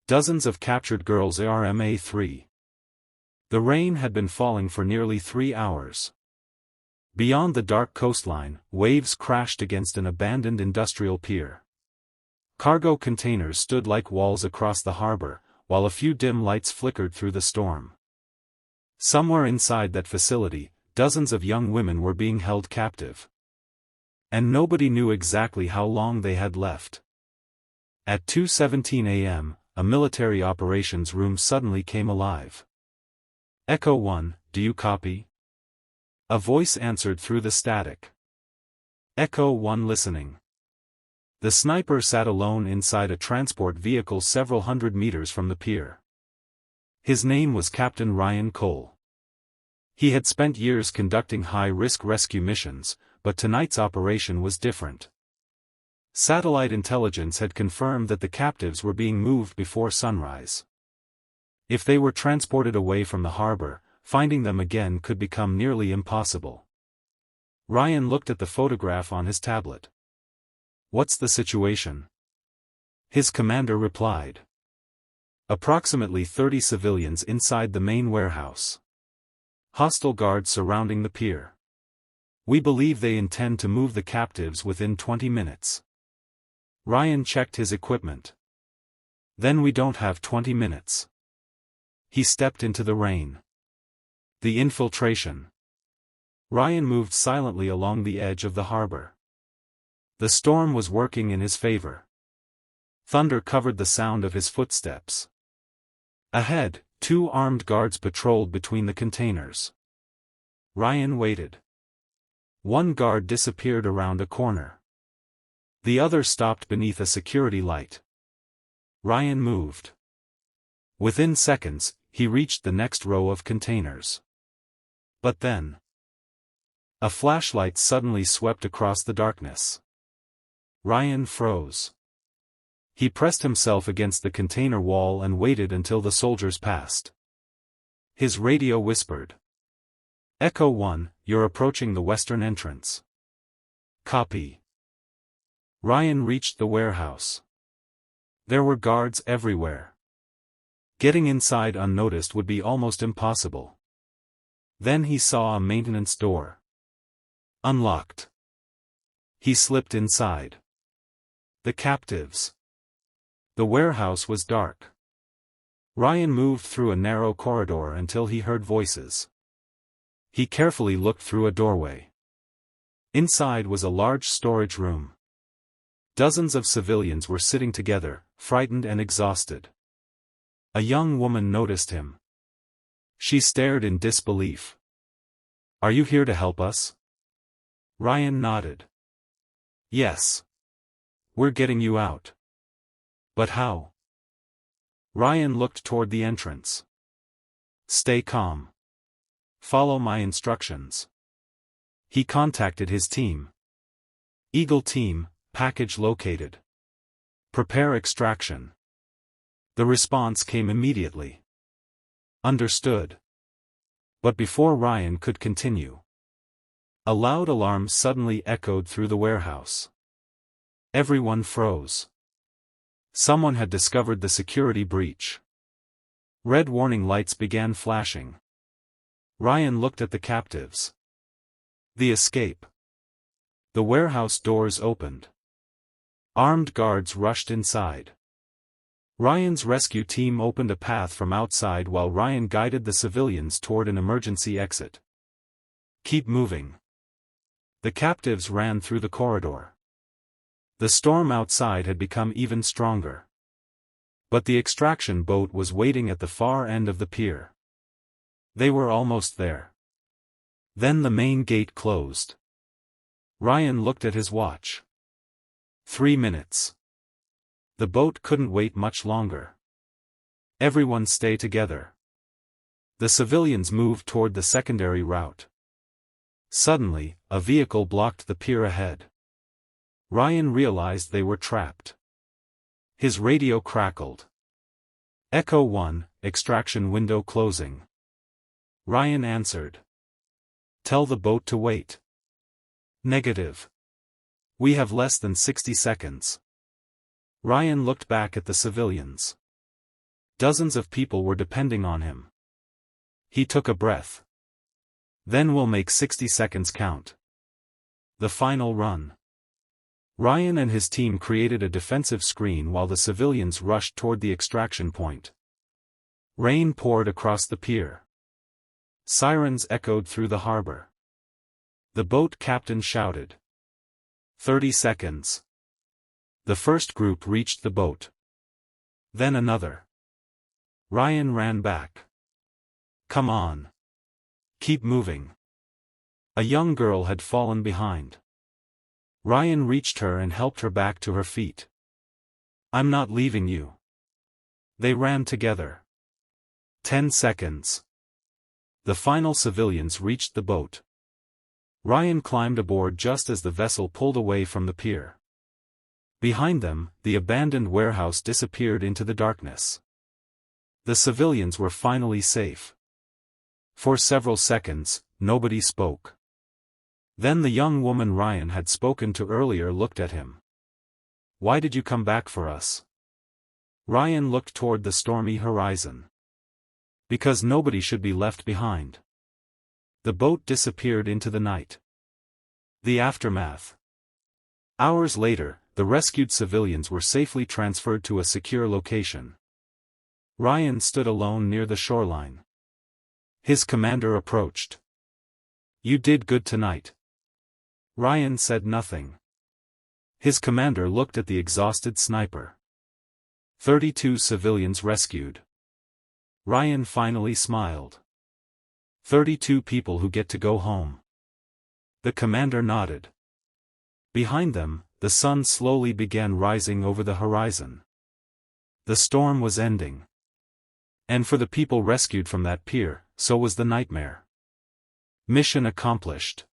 Dozens of captured girls. Arma 3. The rain had been falling for nearly 3 hours. Beyond the dark coastline, waves crashed against an abandoned industrial pier. Cargo containers stood like walls across the harbor, while a few dim lights flickered through the storm. Somewhere inside that facility, dozens of young women were being held captive. And nobody knew exactly how long they had left. At 2:17 a.m., a military operations room suddenly came alive. Echo 1, do you copy? A voice answered through the static. Echo 1 listening. The sniper sat alone inside a transport vehicle several hundred meters from the pier. His name was Captain Ryan Cole. He had spent years conducting high-risk rescue missions, but tonight's operation was different. Satellite intelligence had confirmed that the captives were being moved before sunrise. If they were transported away from the harbor, finding them again could become nearly impossible. Ryan looked at the photograph on his tablet. What's the situation? His commander replied. Approximately 30 civilians inside the main warehouse. Hostile guards surrounding the pier. We believe they intend to move the captives within 20 minutes. Ryan checked his equipment. Then we don't have 20 minutes. He stepped into the rain. The infiltration. Ryan moved silently along the edge of the harbor. The storm was working in his favor. Thunder covered the sound of his footsteps. Ahead, 2 armed guards patrolled between the containers. Ryan waited. One guard disappeared around a corner. The other stopped beneath a security light. Ryan moved. Within seconds, he reached the next row of containers. But then, a flashlight suddenly swept across the darkness. Ryan froze. He pressed himself against the container wall and waited until the soldiers passed. His radio whispered. Echo 1, you're approaching the western entrance. Copy. Ryan reached the warehouse. There were guards everywhere. Getting inside unnoticed would be almost impossible. Then he saw a maintenance door. Unlocked. He slipped inside. The captives. The warehouse was dark. Ryan moved through a narrow corridor until he heard voices. He carefully looked through a doorway. Inside was a large storage room. Dozens of civilians were sitting together, frightened and exhausted. A young woman noticed him. She stared in disbelief. Are you here to help us? Ryan nodded. Yes. We're getting you out. But how? Ryan looked toward the entrance. Stay calm. Follow my instructions. He contacted his team. Eagle Team, package located. Prepare extraction. The response came immediately. Understood. But before Ryan could continue, a loud alarm suddenly echoed through the warehouse. Everyone froze. Someone had discovered the security breach. Red warning lights began flashing. Ryan looked at the captives. The escape. The warehouse doors opened. Armed guards rushed inside. Ryan's rescue team opened a path from outside while Ryan guided the civilians toward an emergency exit. Keep moving. The captives ran through the corridor. The storm outside had become even stronger. But the extraction boat was waiting at the far end of the pier. They were almost there. Then the main gate closed. Ryan looked at his watch. 3 minutes. The boat couldn't wait much longer. Everyone stay together. The civilians moved toward the secondary route. Suddenly, a vehicle blocked the pier ahead. Ryan realized they were trapped. His radio crackled. Echo 1, extraction window closing. Ryan answered. Tell the boat to wait. Negative. We have less than 60 seconds. Ryan looked back at the civilians. Dozens of people were depending on him. He took a breath. Then we'll make 60 seconds count. The final run. Ryan and his team created a defensive screen while the civilians rushed toward the extraction point. Rain poured across the pier. Sirens echoed through the harbor. The boat captain shouted. 30 seconds. The first group reached the boat. Then another. Ryan ran back. Come on. Keep moving. A young girl had fallen behind. Ryan reached her and helped her back to her feet. I'm not leaving you. They ran together. 10 seconds. The final civilians reached the boat. Ryan climbed aboard just as the vessel pulled away from the pier. Behind them, the abandoned warehouse disappeared into the darkness. The civilians were finally safe. For several seconds, nobody spoke. Then the young woman Ryan had spoken to earlier looked at him. Why did you come back for us? Ryan looked toward the stormy horizon. Because nobody should be left behind. The boat disappeared into the night. The aftermath. Hours later, the rescued civilians were safely transferred to a secure location. Ryan stood alone near the shoreline. His commander approached. You did good tonight. Ryan said nothing. His commander looked at the exhausted sniper. 32 civilians rescued. Ryan finally smiled. 32 people who get to go home. The commander nodded. Behind them, the sun slowly began rising over the horizon. The storm was ending. And for the people rescued from that pier, so was the nightmare. Mission accomplished.